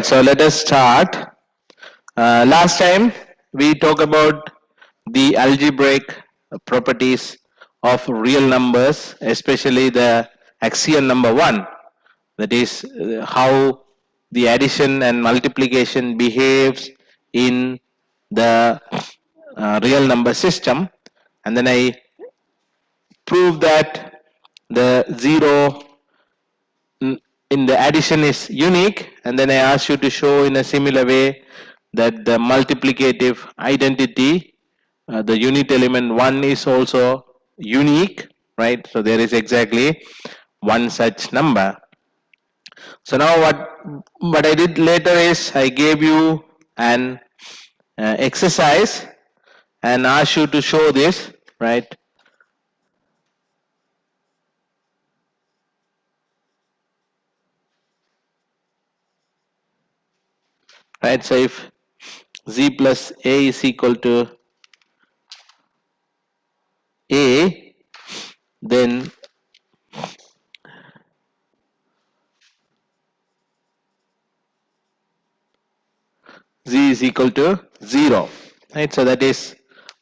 right, so let us start. Last time we talked about the algebraic properties of real numbers, especially the axiom number 1, that is how the addition and multiplication behaves in the real number system. And then I proved that the 0 in the addition is unique, and then I asked you to show in a similar way that the multiplicative identity, the unit element 1 is also unique, right? So there is exactly one such number. So now what I did later is I gave you an exercise and asked you to show this, right? Right, so if z plus a is equal to a, then z is equal to 0, right? So that is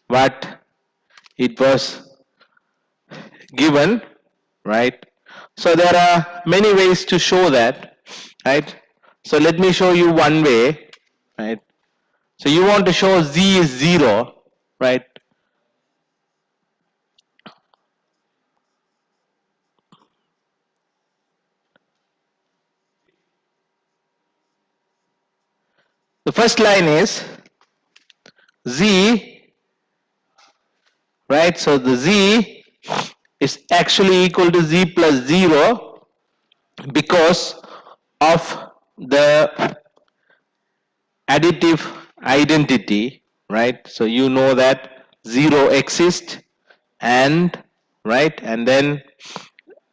what it was given, right? So there are many ways to show that, right? So let me show you one way, right? So you want to show z is 0, right? The first line is z, right? So the z is actually equal to z plus 0 because of the additive identity, right? So you know that 0 exists, and right, and then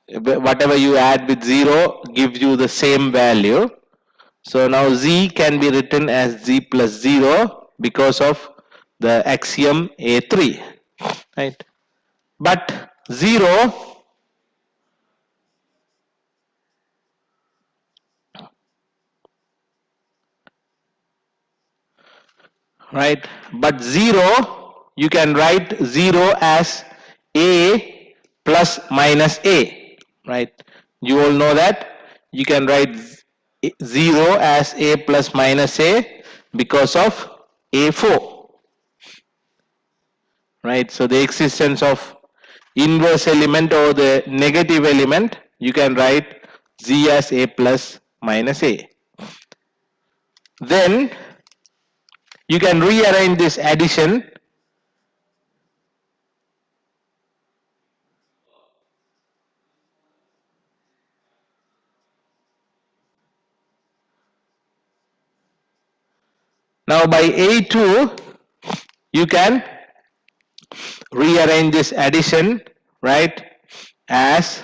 whatever you add with 0 gives you the same value. So now z can be written as z plus 0 because of the axiom A3, right? But 0, right? But 0, you can write 0 as a plus minus a, right? You all know that you can write 0 as a plus minus a because of a4, right? So the existence of inverse element or the negative element, you can write z as a plus minus a. Then you can rearrange this addition now by A2. You can rearrange this addition, right, as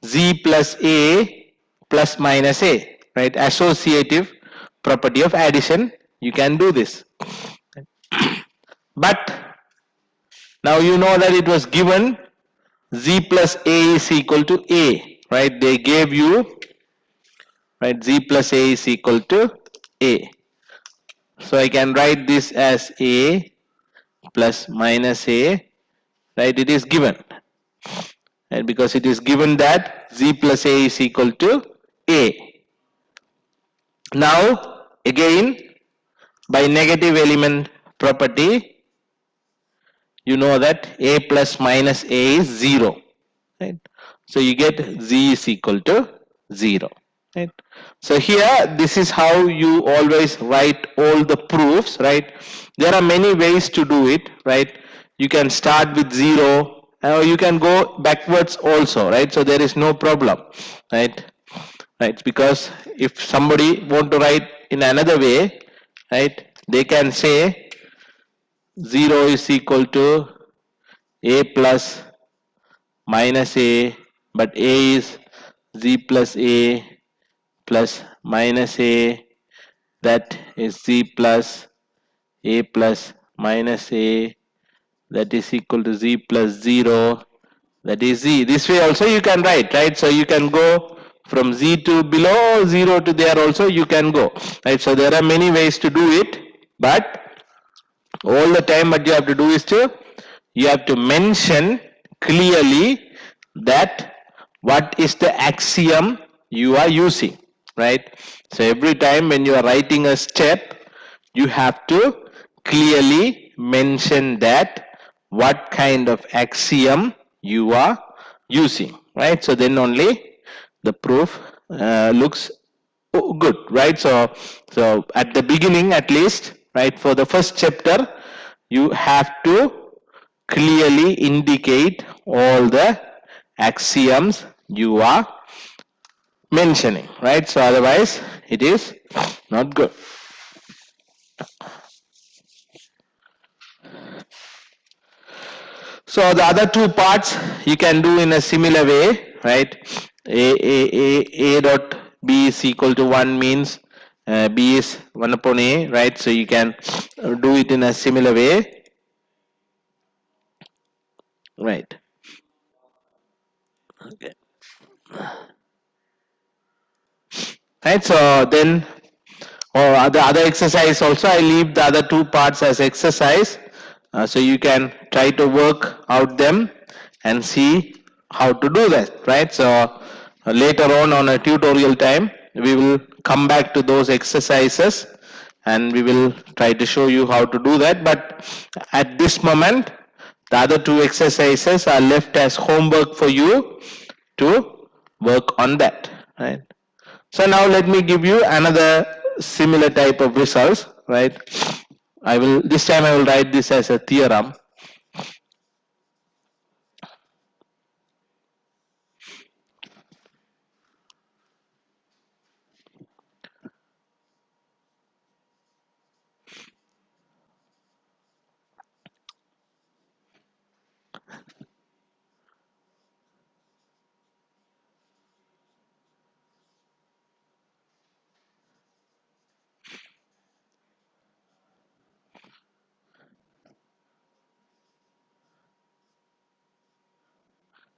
z plus a plus minus a, right? Associative property of addition, you can do this. But now you know that it was given z plus a is equal to a, right? They gave you, right, z plus a is equal to a. So I can write this as a plus minus a, right? It is given, right? Because it is given that z plus a is equal to a. Now again, by negative element property, you know that a plus minus a is 0, right? So you get z is equal to 0, right? So here this is how you always write all the proofs, right? There are many ways to do it, right? You can start with 0 or you can go backwards also, right? So there is no problem, right? Right, because if somebody want to write in another way, right, they can say 0 is equal to a plus minus a, but a is z plus a plus minus a, that is z plus a plus minus a, that is equal to z plus 0, that is z. This way also you can write, right? So you can go from z to below, 0 to there also you can go, right? So there are many ways to do it, but all the time what you have to do is you have to mention clearly that what is the axiom you are using, right? So every time when you are writing a step, you have to clearly mention that what kind of axiom you are using, right? So then only the proof looks good, right? So at the beginning, at least, right, for the first chapter, you have to clearly indicate all the axioms you are mentioning, right? So otherwise it is not good. So the other two parts you can do in a similar way, right? A dot b is equal to 1 means b is 1 upon a, right? So you can do it in a similar way, right? Okay. Right, so then the other exercise also, I leave the other two parts as exercise, so you can try to work out them and see how to do that, right? So later on a tutorial time, we will come back to those exercises and we will try to show you how to do that. But at this moment, the other two exercises are left as homework for you to work on that, right? So now let me give you another similar type of results, right? This time I will write this as a theorem,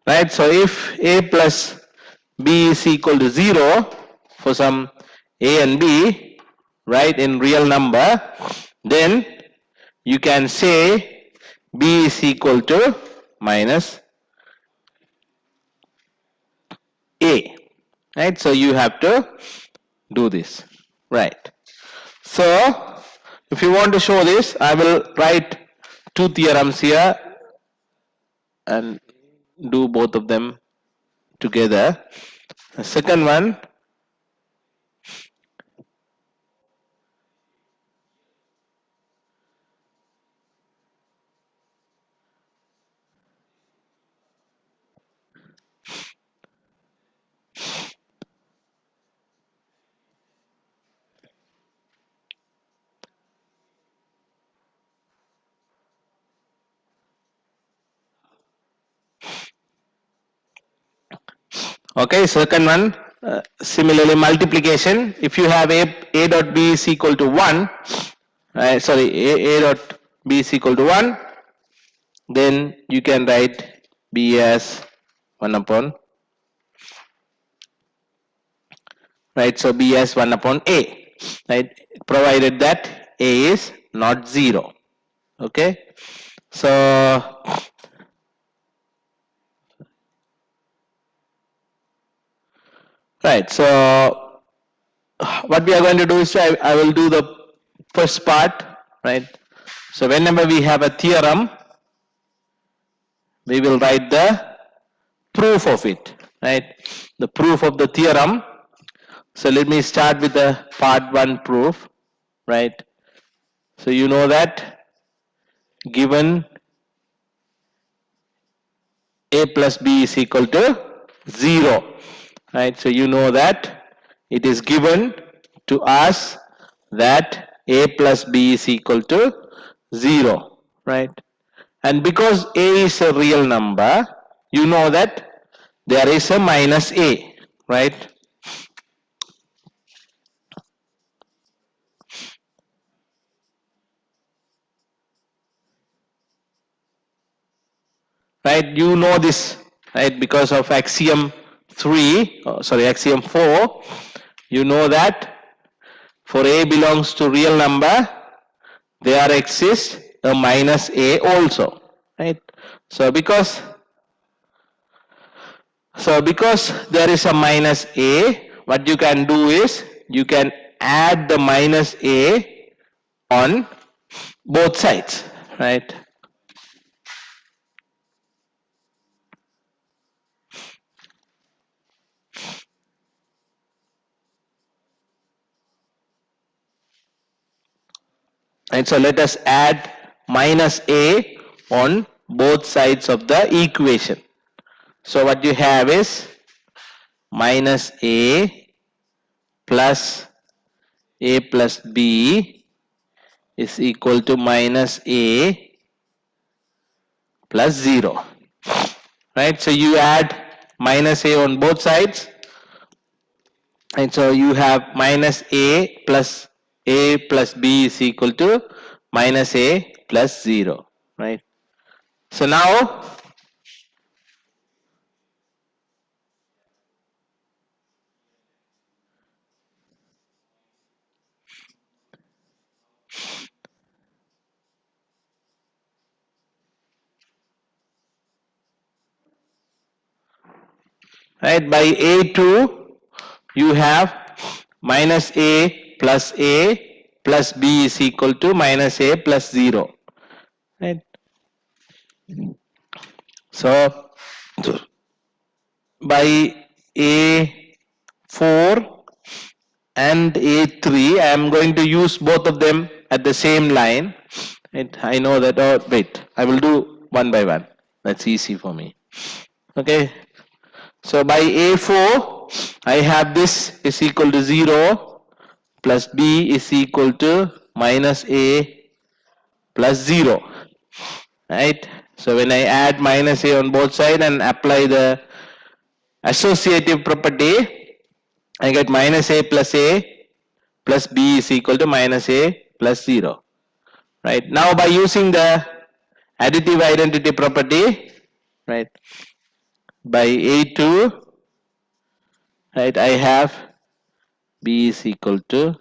right? So if a plus b is equal to 0 for some a and b, right, in real number, then you can say b is equal to minus a, right? So you have to do this, right? So if you want to show this, I will write two theorems here and do both of them together. The second one, okay, second one, similarly multiplication. If you have a dot b is equal to 1, sorry, a dot b is equal to 1, then you can write b as 1 upon, right? So b as 1 upon a, right? Provided that a is not 0. Okay, so right, so what we are going to do is I will do the first part, right? So whenever we have a theorem, we will write the proof of it, right? The proof of the theorem. So let me start with the part 1 proof, right? So you know that given a plus b is equal to 0, right? So you know that it is given to us that a plus b is equal to 0, right? And because a is a real number, you know that there is a minus a, right? Right, you know this, right, because of axiom axiom 4, you know that for a belongs to real number, there exists a minus a also, right? So because there is a minus a, what you can do is you can add the minus a on both sides, right? And so let us add minus a on both sides of the equation. So what you have is minus a plus b is equal to minus a plus 0, right? So you add minus a on both sides, and so you have minus a plus b is equal to minus a plus 0, right? So now, right, by a2 you have minus a plus b is equal to minus a plus 0, right? So by a4 and a3, I am going to use both of them at the same line, right? I know that. Oh wait, I will do one by one, that's easy for me. Okay, so by a4 I have this is equal to 0 plus b is equal to minus a plus 0, right? So when I add minus a on both sides and apply the associative property, I get minus a plus b is equal to minus a plus 0, right? Now by using the additive identity property, right, by a2, right, I have b is equal to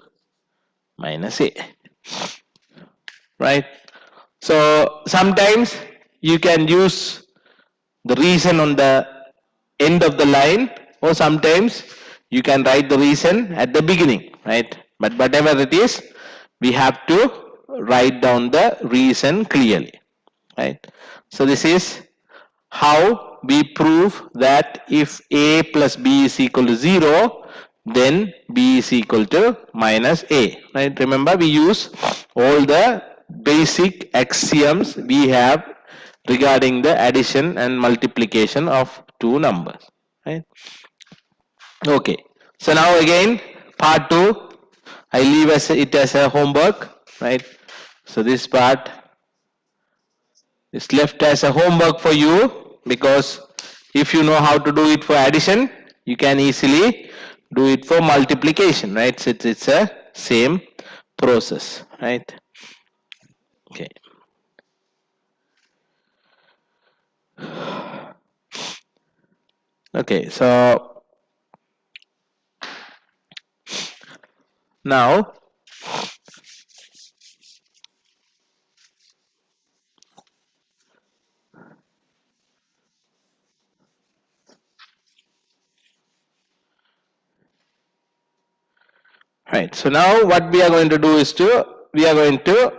minus a, right? So sometimes you can use the reason on the end of the line, or sometimes you can write the reason at the beginning, right? But whatever it is, we have to write down the reason clearly, right? So this is how we prove that if a plus b is equal to 0, then b is equal to minus a, right? Remember, we use all the basic axioms we have regarding the addition and multiplication of two numbers, right? Okay, so now again part 2, I leave it as a homework, right? So this part is left as a homework for you, because if you know how to do it for addition, you can easily do it for multiplication, right? So it's a same process, right? Okay. Okay, so now, right, so now what we are going to do is we are going to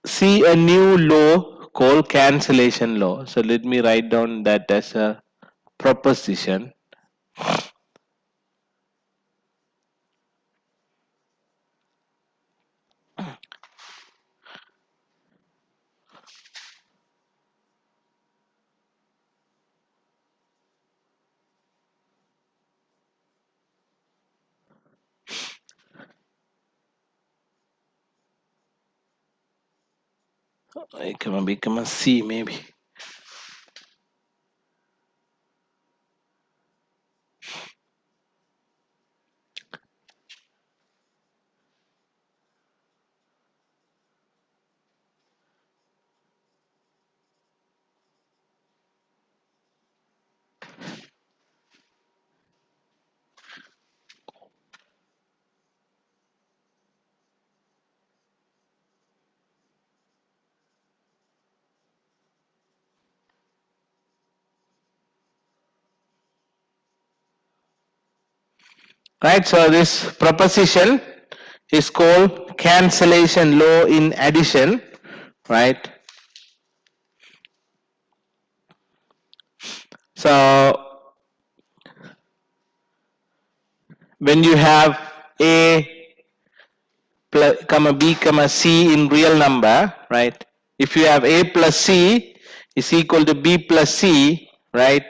see a new law called cancellation law. So let me write down that as a proposition. I can become a C maybe. right? So this proposition is called cancellation law in addition, right? So when you have a plus, comma b comma c in real number, right? If you have a plus c is equal to b plus c, right?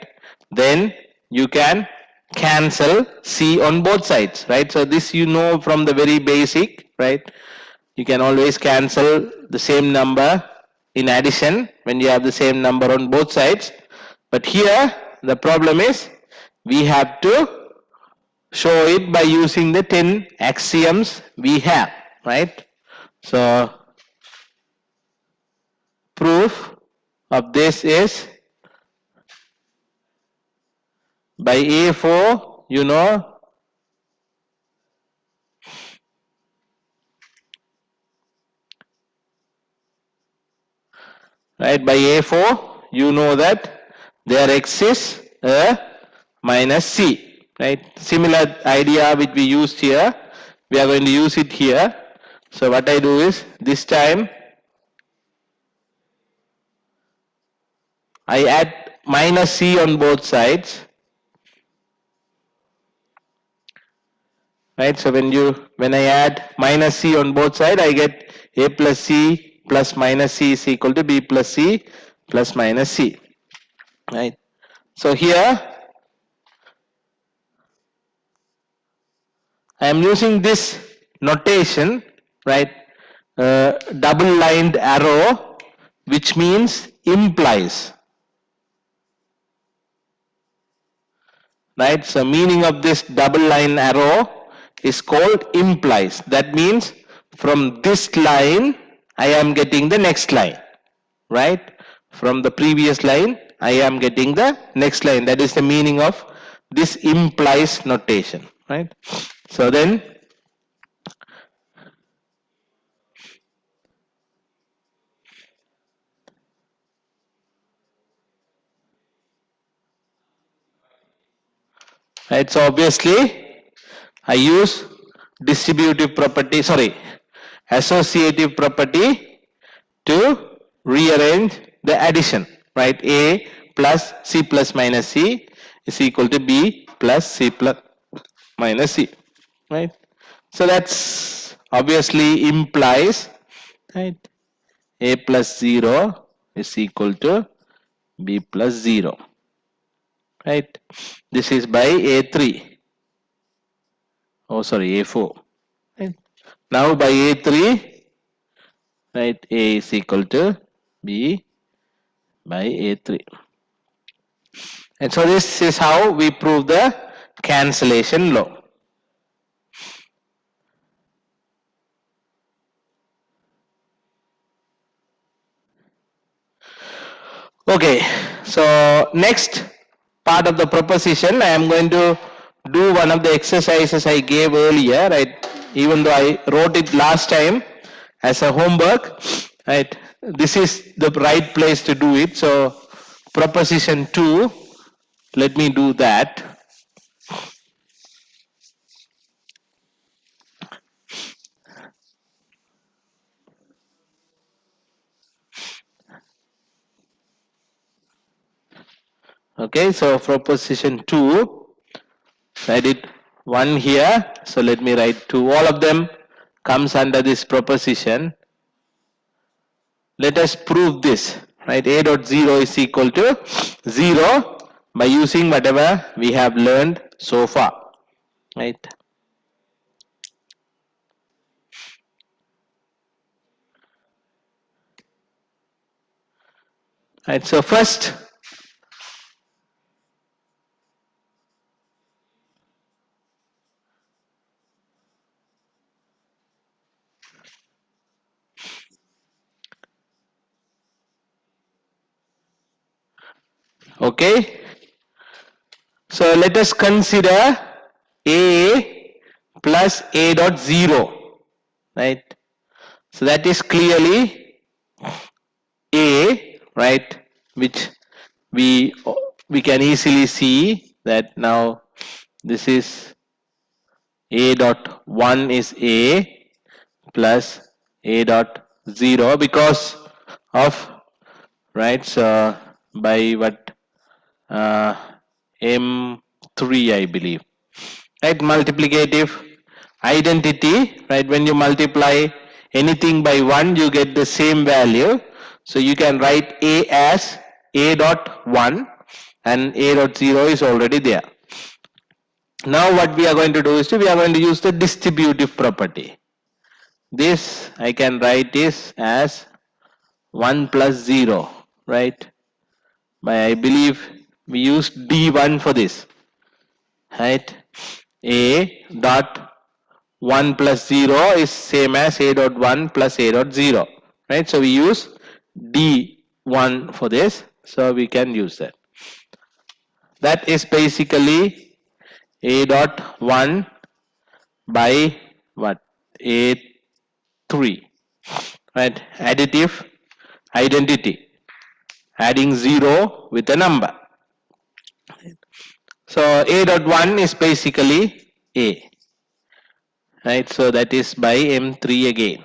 Then you can cancel c on both sides, right? So this you know from the very basic, right? You can always cancel the same number in addition when you have the same number on both sides. But here the problem is we have to show it by using the 10 axioms we have, right? So proof of this is by A4, you know, right? By A4, you know that there exists a minus C, right? Similar idea which we used here, we are going to use it here. So what I do is this time I add minus C on both sides, right? So when I add minus C on both sides, I get A plus C plus minus C is equal to B plus C plus minus C, right? So here I am using this notation, right? Double lined arrow, which means implies, right? So meaning of this double line arrow is called implies. That means from this line I am getting the next line, right? From the previous line I am getting the next line. That is the meaning of this implies notation, right? So then right, so obviously I use distributive property, sorry, associative property to rearrange the addition, right? A plus C plus minus C is equal to B plus C plus minus C, right? So that's obviously implies, right? A plus 0 is equal to B plus 0, right? This is by A3. Oh, sorry, A4. Right? Now by A3, right, A is equal to B by A3. And so this is how we prove the cancellation law. Okay, so next part of the proposition, I am going to do one of the exercises I gave earlier, right? Even though I wrote it last time as a homework, right? This is the right place to do it. So proposition 2, let me do that. Okay, so proposition 2, I did 1 here. So let me write 2. All of them comes under this proposition. Let us prove this, right? A dot 0 is equal to 0 by using whatever we have learned so far, right? Right, so first, okay, so let us consider A plus A dot 0, right? So that is clearly A, right, which we can easily see that now this is A dot 1 is A plus A dot 0 because of, right, so by what, uh, M3 I believe, right, multiplicative identity, right, when you multiply anything by 1 you get the same value, so you can write A as A dot 1 and A dot 0 is already there. Now what we are going to do is we are going to use the distributive property. This I can write this as 1 plus 0, right? By I believe we use D1 for this, right? A dot 1 plus 0 is same as A dot 1 plus A dot 0, right? So we use D1 for this, so we can use that. That is basically A dot 1 by what? A3, right? Additive identity, adding 0 with a number. So A dot 1 is basically A, right? So that is by M3 again.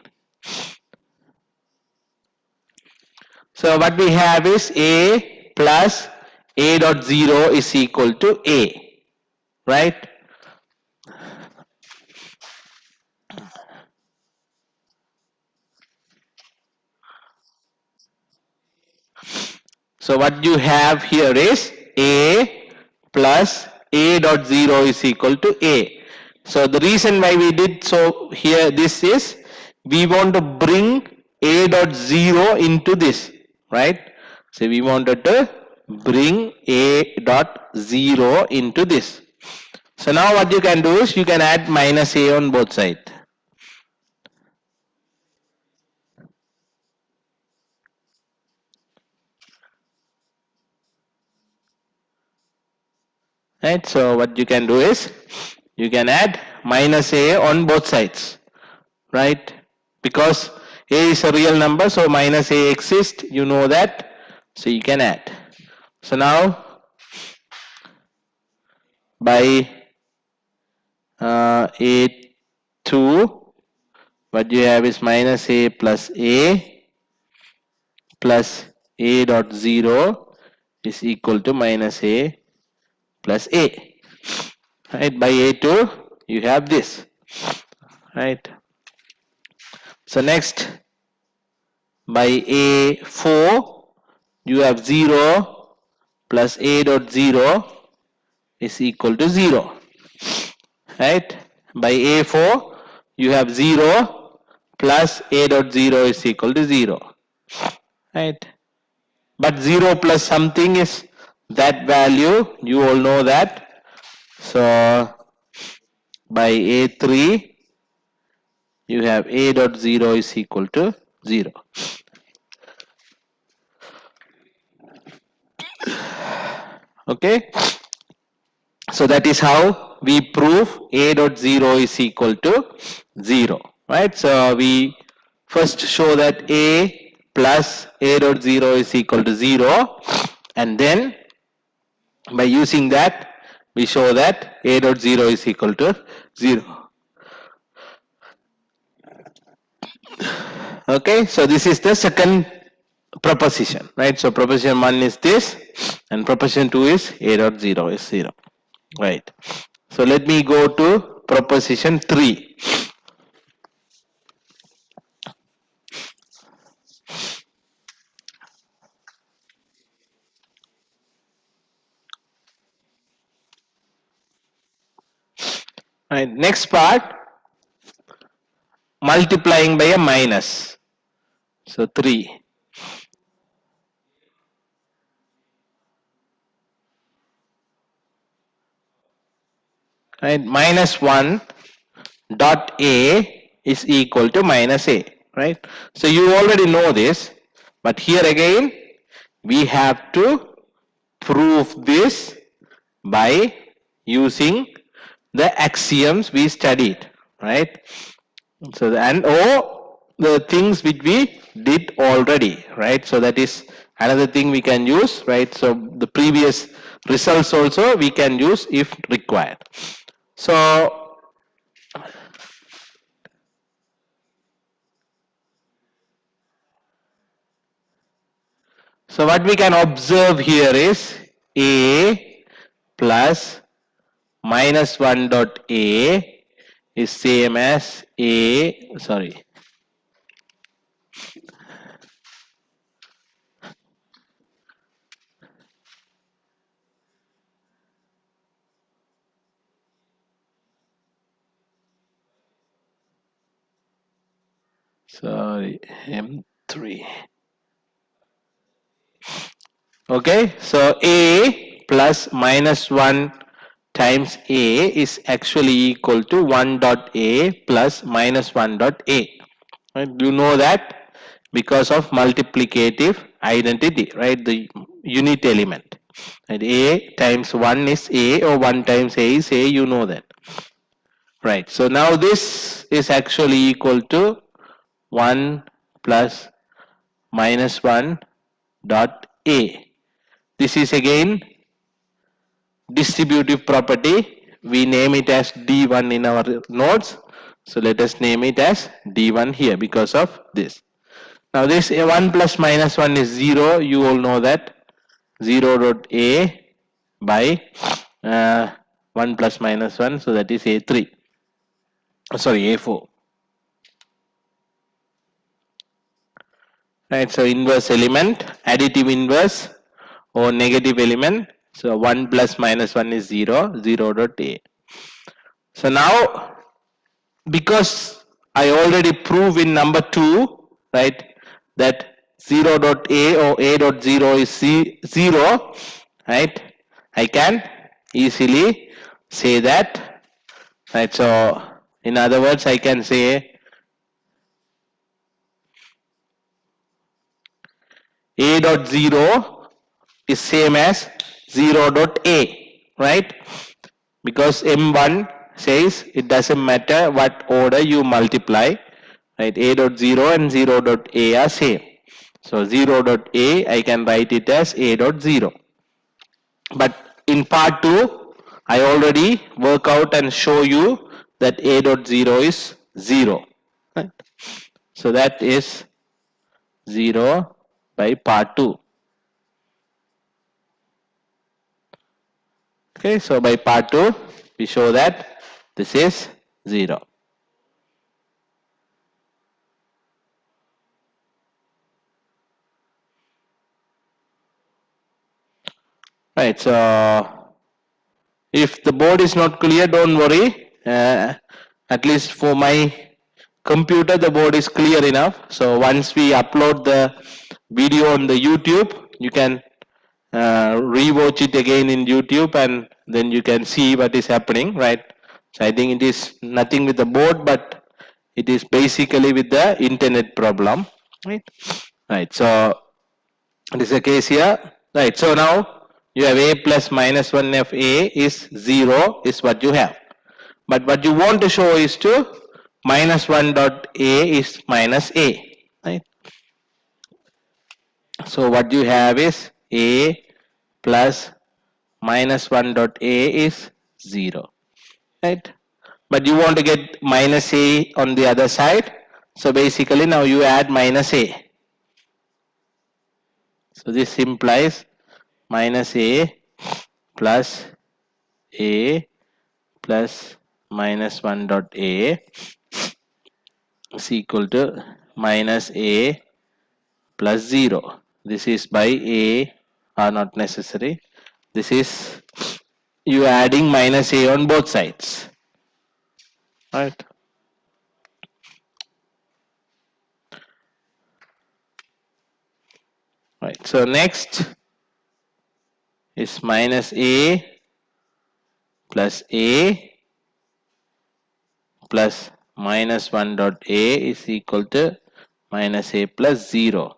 So what we have is A plus A dot 0 is equal to A, right? So what you have here is A plus A dot 0 is equal to A. So the reason why we did so here this is we want to bring A dot 0 into this, right? So we wanted to bring A dot 0 into this. So now what you can do is you can add minus A on both sides. Right, so what you can do is you can add minus A on both sides, right? Because A is a real number, so minus A exists, you know that, so you can add. So now by A2, what you have is minus A plus A plus A dot 0 is equal to minus A plus A, right? By A2 you have this, right? So next by A4 you have 0 plus A dot 0 is equal to 0, right? By A4 you have 0 plus A dot 0 is equal to 0, right? But 0 plus something is that value, you all know that. So by A3 you have A dot 0 is equal to 0. Okay, so that is how we prove A dot 0 is equal to 0, right? So we first show that A plus A dot 0 is equal to 0, and then by using that we show that A dot 0 is equal to 0. Okay, so this is the second proposition, right? So proposition 1 is this, and proposition 2 is A dot 0 is 0, right? So let me go to proposition 3. Right, next part, multiplying by a minus. So 3. Right, minus 1 dot A is equal to minus A, right? So you already know this, but here again we have to prove this by using the axioms we studied, right? So and the things which we did already, right? So that is another thing we can use, right? So the previous results also we can use if required. So So what we can observe here is A plus minus 1 dot A is same as A, sorry, M3. Okay, so A plus minus 1 times A is actually equal to 1 dot A plus minus 1 dot A. Right? You know that because of multiplicative identity, right? The unit element. Right? A times 1 is A or 1 times A is A, you know that. Right. So now this is actually equal to 1 plus minus 1 dot A. This is again distributive property. We name it as D1 in our notes. So let us name it as D1 here because of this. Now this 1 plus minus 1 is 0. You all know that 0 dot A by 1 plus minus 1. So that is A3. Sorry, A4. Right. So inverse element, additive inverse or negative element. So 1 plus minus 1 is 0. 0 dot A. So now because I already proved in number 2, right, that 0 dot A or A dot 0 is 0, right, I can easily say that, right. So in other words, I can say A dot 0 is same as 0 dot A, right, because M1 says it doesn't matter what order you multiply, right, A dot 0 and 0 dot A are same. So 0 dot A, I can write it as A dot 0. But in part 2, I already work out and show you that A dot 0 is 0. Right? So that is 0 by part 2. Okay, so by part 2, we show that this is 0. Right, so if the board is not clear, don't worry. At least for my computer, the board is clear enough. So once we upload the video on the YouTube, you can rewatch it again in YouTube and then you can see what is happening, right? So I think it is nothing with the board, but it is basically with the internet problem, right? Right, so this is the case here, right? So now you have A plus minus 1 of A is 0 is what you have. But what you want to show is to minus 1 dot A is minus A, right? So what you have is A plus minus 1 dot A is 0, right? But you want to get minus A on the other side. So basically now you add minus A. So this implies minus A plus A plus minus 1 dot A is equal to minus A plus 0. This is by A are not necessary. This is you adding minus A on both sides, right? Right. So next is minus A plus A plus minus 1 dot A is equal to minus A plus 0.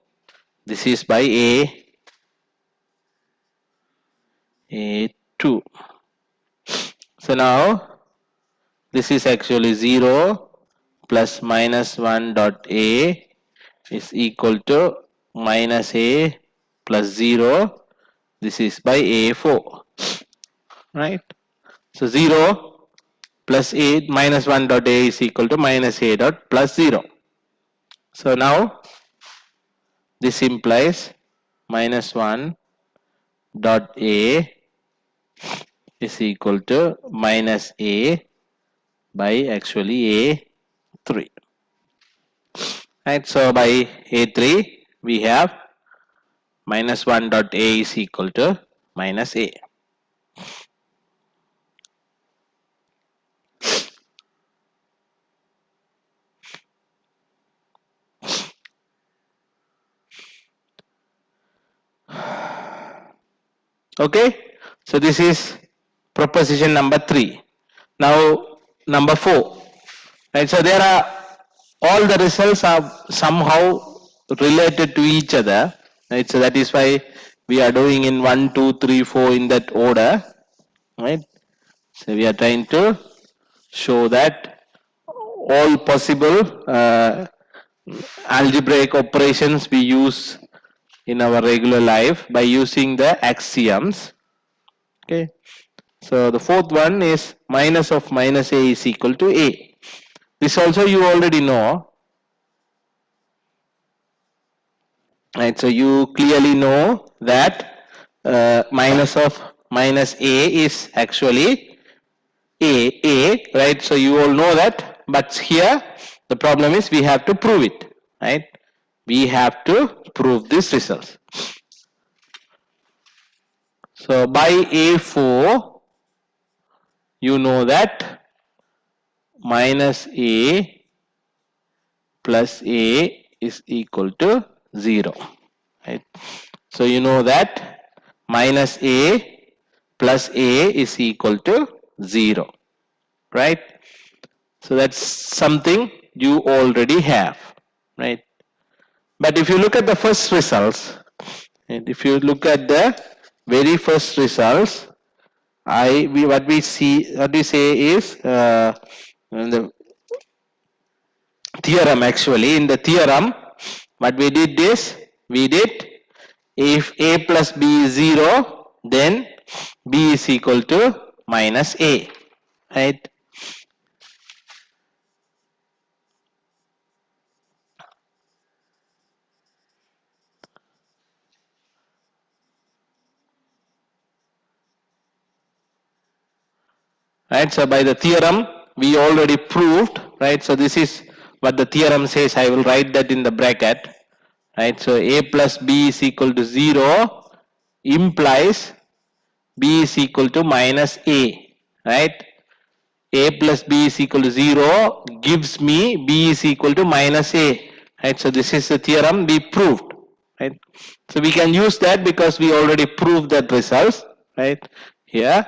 This is by A2. So now this is actually 0 plus minus 1 dot A is equal to minus A plus 0. This is by A4, right? So 0 plus A minus 1 dot A is equal to minus A dot plus 0. So now this implies minus 1 dot A is equal to minus A by actually A3. Right, so by A3 we have minus 1 dot A is equal to minus A. Okay, so this is proposition number 3. Now number 4. Right, so there are all the results are somehow related to each other. Right, so that is why we are doing in 1, 2, 3, 4 in that order. Right, so we are trying to show that all possible algebraic operations we use in our regular life by using the axioms. Okay, so the fourth one is minus of minus A is equal to A. This also you already know. Right, so you clearly know that minus of minus A is actually A, right? So you all know that, but here the problem is we have to prove it, right? We have to prove this result. So by A4, you know that minus A plus A is equal to 0, right? So you know that minus A plus A is equal to 0, right? So that's something you already have, right? But if you look at the first results, and if you look at the very first results, what we say is in the theorem, actually in the theorem what we did is we did, if A plus B is 0, then B is equal to minus A, right? Right, so by the theorem we already proved, right? So this is what the theorem says. I will write that in the bracket, right? So A plus B is equal to 0 implies B is equal to minus A, right? A plus B is equal to 0 gives me B is equal to minus A, right? So this is the theorem we proved, right? So we can use that because we already proved that results, right? Here.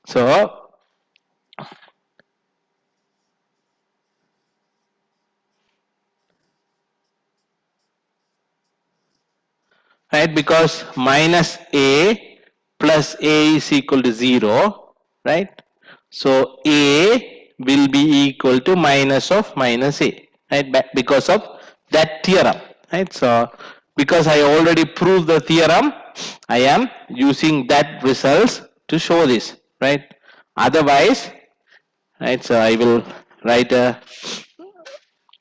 So right, because minus A plus A is equal to 0, right? So A will be equal to minus of minus A, right? Because of that theorem, right? So because I already proved the theorem, I am using that results to show this, right? Otherwise, right, so I will write a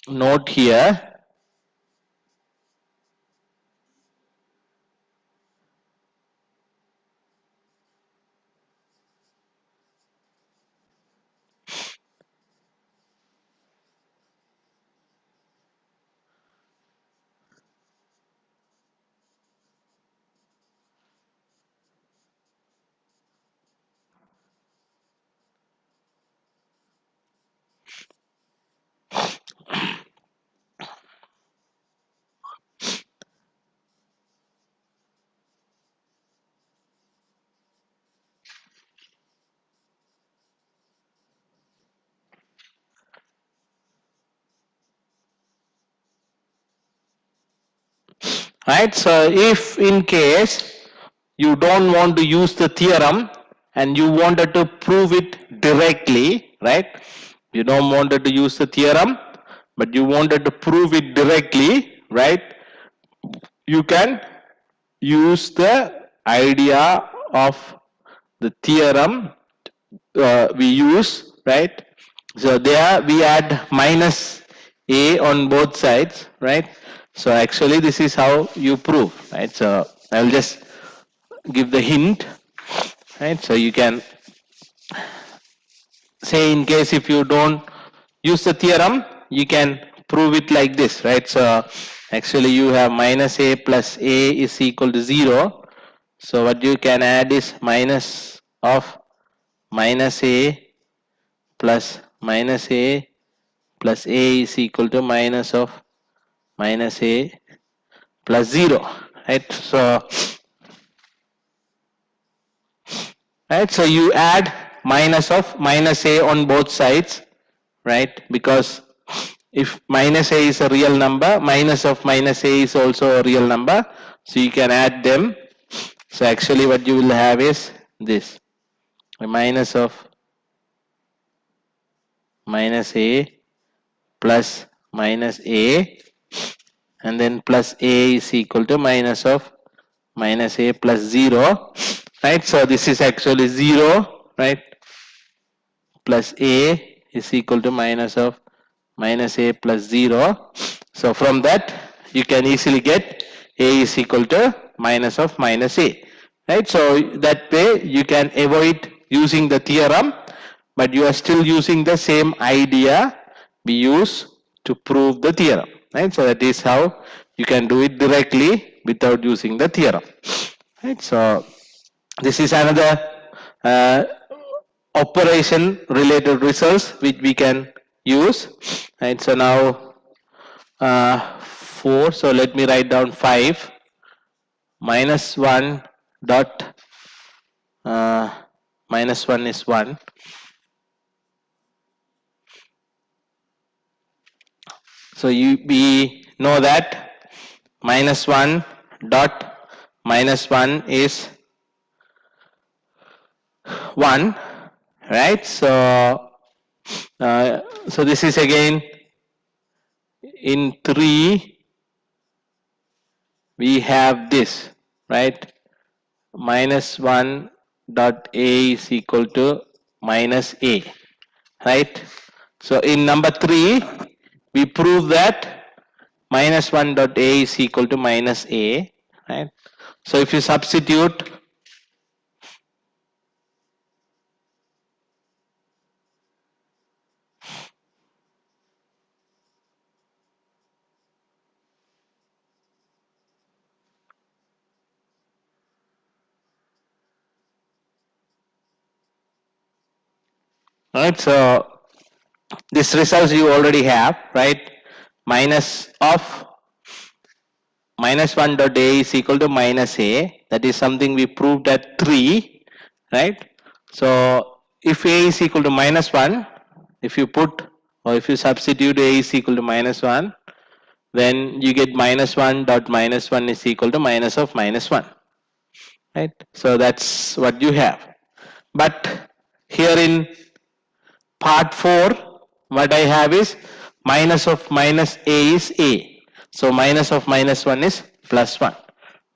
note here. Right, so if in case you don't want to use the theorem and you wanted to prove it directly, right? You don't wanted to use the theorem, but you wanted to prove it directly, right? You can use the idea of the theorem we use, right? So there we add minus A on both sides, right? So actually this is how you prove, right? So I will just give the hint, right? So you can say, in case if you don't use the theorem, you can prove it like this, right? So actually you have minus a plus a is equal to 0. So what you can add is minus of minus a plus a is equal to minus of minus a plus 0, right? So you add minus of minus a on both sides, right? Because if minus a is a real number, minus of minus a is also a real number, so you can add them. So actually what you will have is this, a minus of minus a plus minus a, and then plus a is equal to minus of minus a plus 0, right? So this is actually 0, right? Plus a is equal to minus of minus a plus 0. So from that you can easily get a is equal to minus of minus a, right? So that way you can avoid using the theorem, but you are still using the same idea we use to prove the theorem, right? So that is how you can do it directly without using the theorem, right? So this is another uh, operation related results which we can use, right? So now 4, so let me write down 5 minus 1 dot uh, minus 1 is 1. So we know that minus 1 dot minus 1 is 1, right? So this is again in 3 we have this, right? Minus 1 dot a is equal to minus a, right? So in number 3 we prove that minus 1 dot a is equal to minus a, right? So if you substitute, right? So this result you already have, right? Minus of minus 1 dot a is equal to minus a, that is something we proved at 3, right? So if a is equal to minus 1, if you put or if you substitute a is equal to minus 1, then you get minus 1 dot minus 1 is equal to minus of minus 1, right? So that's what you have. But here in part 4, what I have is minus of minus a is a. So minus of minus 1 is plus 1.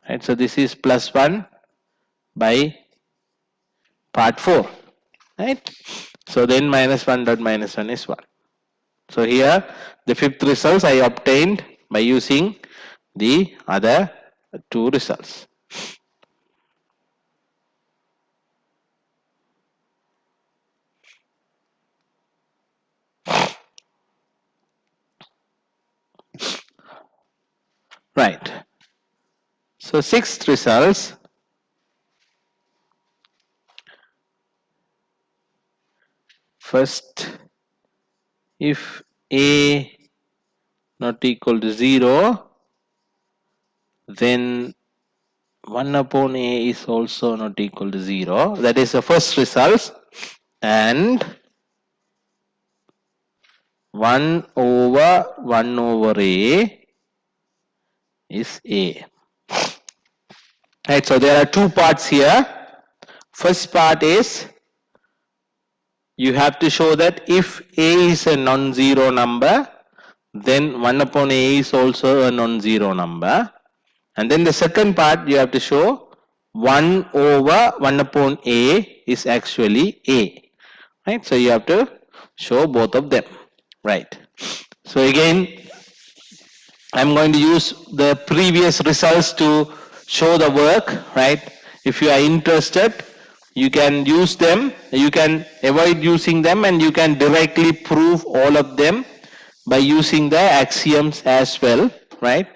Right? So this is plus 1 by part 4. Right? So then minus 1 dot minus 1 is 1. So here the fifth results I obtained by using the other two results. Right. So sixth results. First, if a not equal to 0, then 1 upon a is also not equal to 0. That is the first result. And 1 over a is a. Right, so there are two parts here. First part is you have to show that if a is a non-zero number, then 1 upon a is also a non-zero number. And then the second part you have to show 1 over 1 upon a is actually a. Right, so you have to show both of them. Right. So again, I'm going to use the previous results to show the work, right? If you are interested, you can use them, you can avoid using them, and you can directly prove all of them by using the axioms as well, right?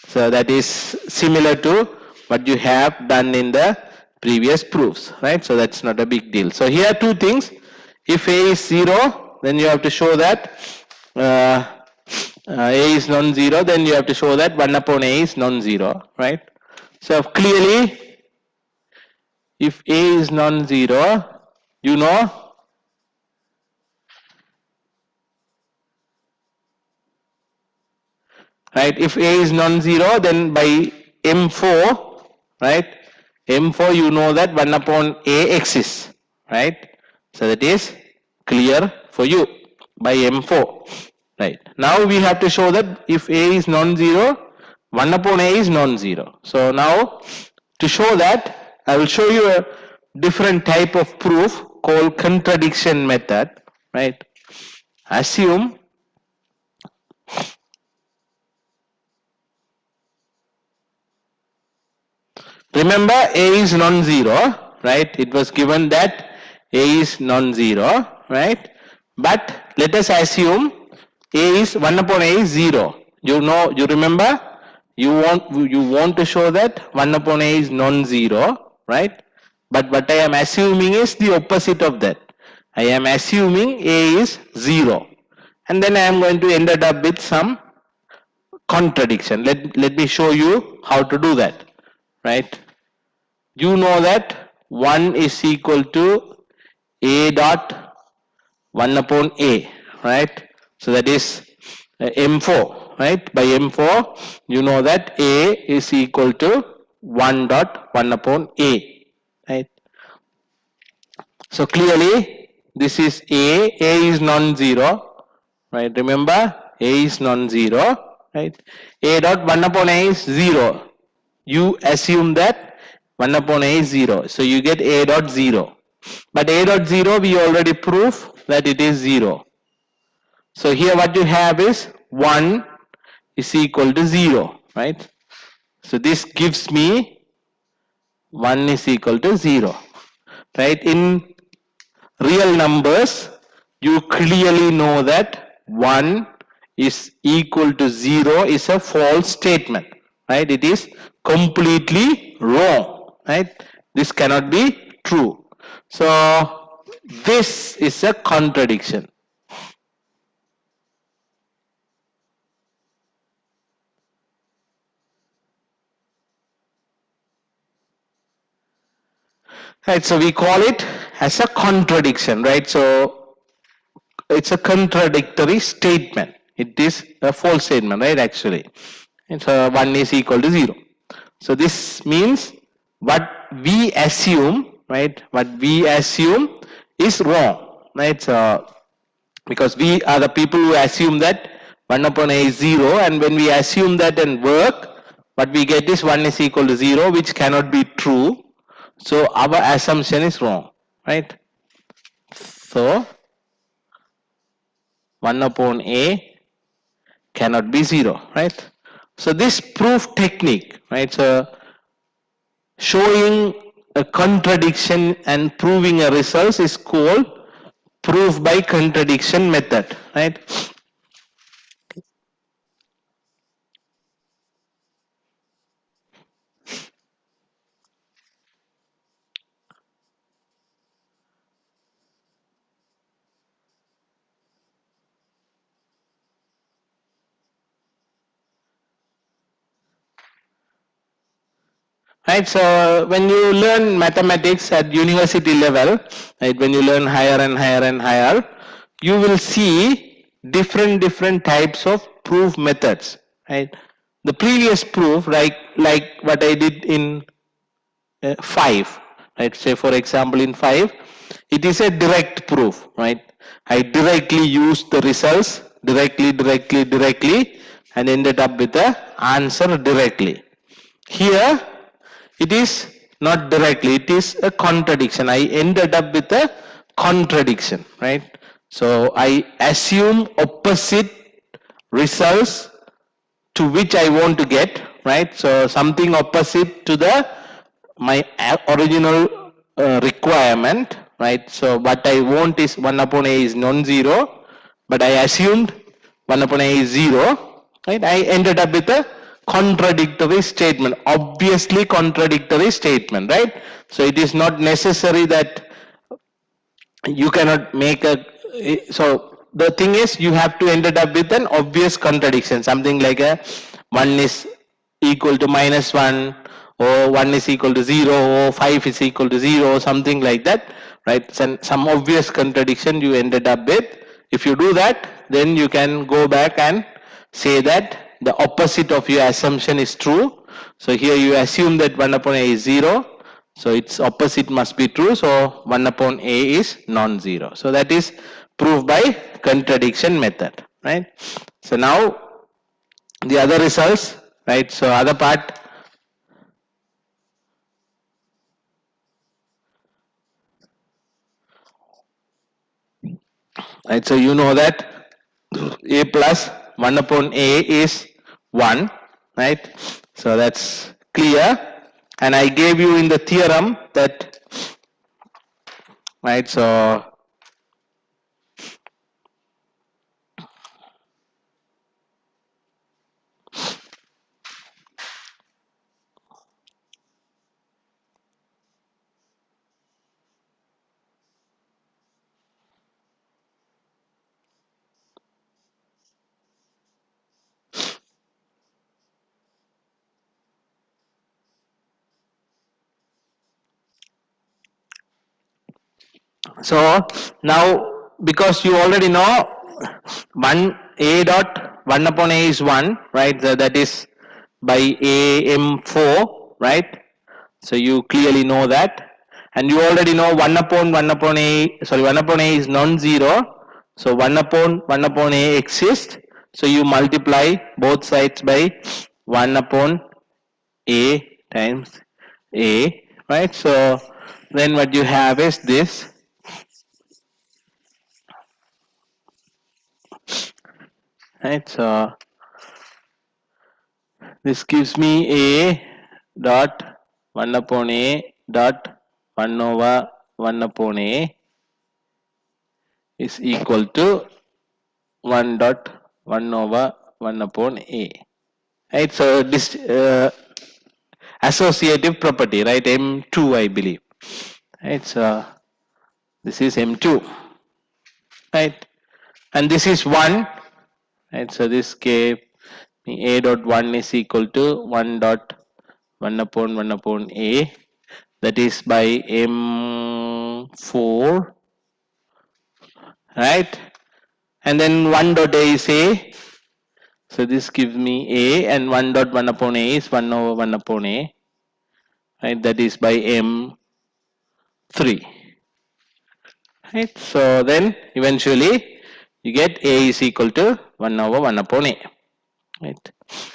So that is similar to what you have done in the previous proofs, right? So that's not a big deal. So here are two things. If A is 0, then you have to show that A is non-zero, then you have to show that 1 upon A is non-zero, right? So clearly, if A is non-zero, you know, right? If A is non-zero, then by M4, right? M4, you know that 1 upon A exists, right? So that is clear for you by M4, right? Now we have to show that if A is non-zero, 1 upon A is non-zero. So now to show that, I will show you a different type of proof called contradiction method, right? Assume remember A is non-zero, right? It was given that A is non-zero, right? But let us assume A is 1 upon A is 0. You know, you remember, you want to show that 1 upon A is non-zero, right? But what I am assuming is the opposite of that. I am assuming A is 0. And then I am going to end up with some contradiction. Let me show you how to do that, right? You know that 1 is equal to A dot 1 upon A, right? So that is M4, right? By M4, you know that A is equal to 1 dot 1 upon A, right? So clearly, this is A is non-zero, right? Remember, A is non-zero, right? A dot 1 upon A is 0. You assume that 1 upon A is 0. So you get A dot 0. But A dot 0, we already proved that it is 0. So here what you have is 1 is equal to 0, right? So this gives me 1 is equal to 0, right? In real numbers, you clearly know that 1 is equal to 0 is a false statement, right? It is completely wrong, right? This cannot be true. So this is a contradiction. Right, so we call it as a contradiction, right? So it's a contradictory statement. It is a false statement, right? Actually, and so 1 is equal to 0. So this means what we assume, right? What we assume is wrong, right? So because we are the people who assume that 1 upon A is 0, and when we assume that and work, what we get is 1 is equal to 0, which cannot be true. So our assumption is wrong, right? So 1 upon A cannot be 0, right? So this proof technique, right? So showing a contradiction and proving a result is called proof by contradiction method, right? Right, so when you learn mathematics at university level, right, when you learn higher and higher and higher, you will see different types of proof methods, right? The previous proof, like what I did in 5, right? Say for example in 5, it is a direct proof, right? I directly used the results directly and ended up with the answer directly. Here it is not directly, it is a contradiction. I ended up with a contradiction, right? So I assume opposite results to which I want to get, right? So something opposite to the my original requirement, right? So what I want is 1 upon a is non-zero, but I assumed 1 upon a is 0, right? I ended up with a contradictory statement, obviously contradictory statement, right? So it is not necessary that you cannot make a, so the thing is you have to end up with an obvious contradiction, something like a 1 is equal to minus 1, or 1 is equal to 0, or 5 is equal to 0, something like that, right? Some obvious contradiction you ended up with. If you do that, then you can go back and say that the opposite of your assumption is true. So here you assume that 1 upon a is 0, so its opposite must be true, so 1 upon a is non-zero. So that is proved by contradiction method, right? So now the other results, right? So other part, right? So you know that a plus 1 upon a is 1, right? So that's clear. And I gave you in the theorem that, right? So now, because you already know 1 a dot 1 upon a is 1, right? So that is by am4, right? So you clearly know that, and you already know 1 upon a, sorry, 1 upon a is non-zero, so 1 upon a exists, so you multiply both sides by 1 upon a times a, right? So then what you have is this, right? So this gives me a dot 1 upon a dot 1 over 1 upon a is equal to 1 dot 1 over 1 upon a, right? So this associative property, right? M2, I believe, right? So this is M2, right? And this is 1, right? So this gave me a dot 1 is equal to 1 dot 1 upon 1 upon a, that is by M4, right? And then 1 dot a is a, so this gives me a, and 1 dot 1 upon a is 1 over 1 upon a, right? That is by M3, right? So then eventually you get a is equal to 1 over 1 upon a, right?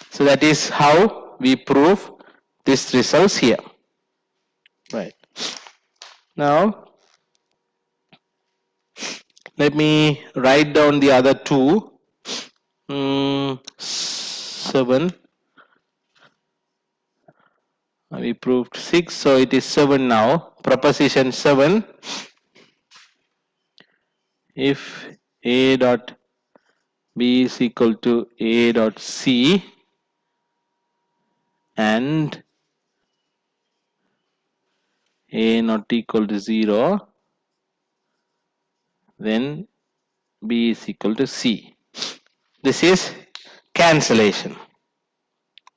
So that is how we prove this results here, right? Now let me write down the other two. 7, we proved 6, so it is 7 now. Proposition 7, if a dot b is equal to a dot c and a not equal to 0, then b is equal to c. This is cancellation,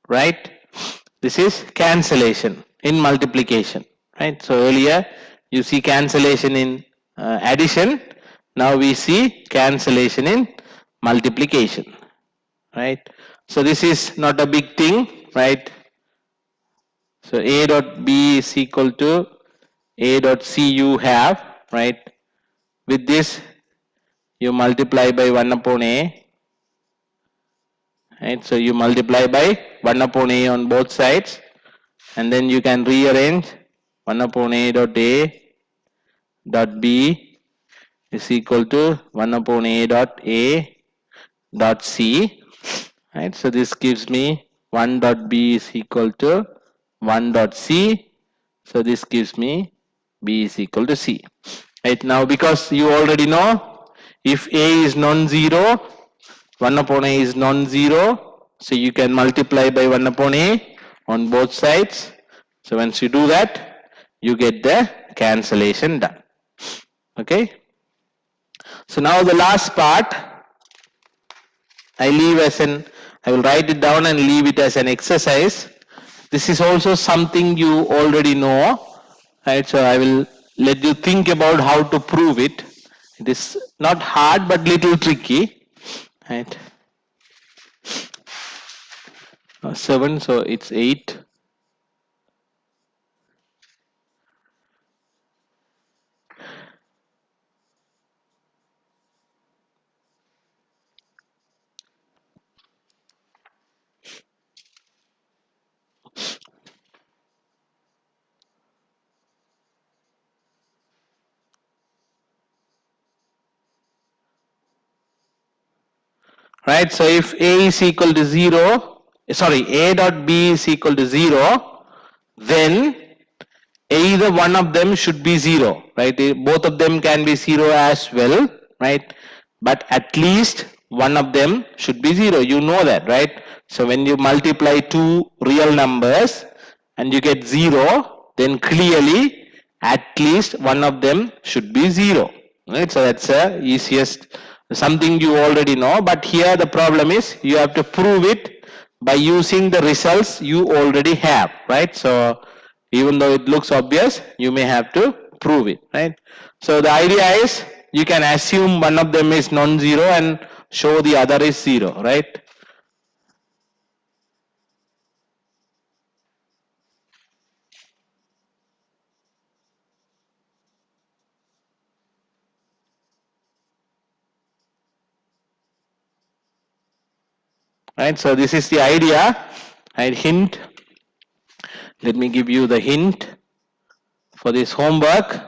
right? This is cancellation in multiplication, right? So earlier you see cancellation in addition, now we see cancellation in multiplication, right? So this is not a big thing, right? So a dot b is equal to a dot c you have, right? With this you multiply by 1 upon a, right? So you multiply by 1 upon a on both sides, and then you can rearrange 1 upon a dot b is equal to 1 upon a dot c, right? So this gives me 1 dot B is equal to 1 dot C. So this gives me B is equal to C. Right now, because you already know if A is non-zero, 1 upon A is non-zero, so you can multiply by 1 upon A on both sides. So once you do that, you get the cancellation done. Okay. So now the last part, I will write it down and leave it as an exercise. This is also something you already know, right? So I will let you think about how to prove it. It is not hard but little tricky, right? 7, so it's 8. Right, so if A is equal to 0, sorry, A dot B is equal to 0, then either one of them should be 0, right? Both of them can be 0 as well, right? But at least one of them should be 0. You know that, right? So when you multiply two real numbers and you get 0, then clearly at least one of them should be 0, right? So that's the easiest, something you already know, but here the problem is you have to prove it by using the results you already have, right? So even though it looks obvious, you may have to prove it, right? So the idea is you can assume one of them is non-zero and show the other is 0, right? Right, so this is the idea. Right, hint. Let me give you the hint for this homework.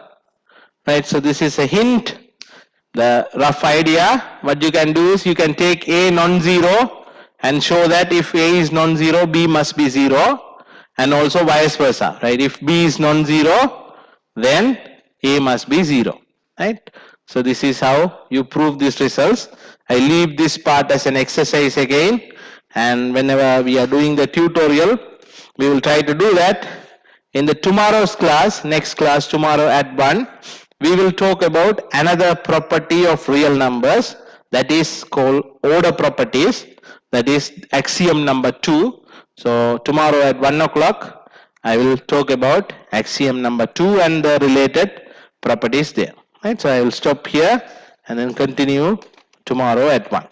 Right, so this is a hint. The rough idea, what you can do is you can take A non-zero and show that if A is non-zero, B must be 0, and also vice versa, right? If B is non-zero, then A must be 0, right? So this is how you prove these results. I leave this part as an exercise again, and whenever we are doing the tutorial, we will try to do that. In the tomorrow's class, next class tomorrow at 1, we will talk about another property of real numbers, that is called order properties, that is axiom number 2. So tomorrow at 1 o'clock, I will talk about axiom number 2 and the related properties there. Right, so I will stop here and then continue tomorrow at 1.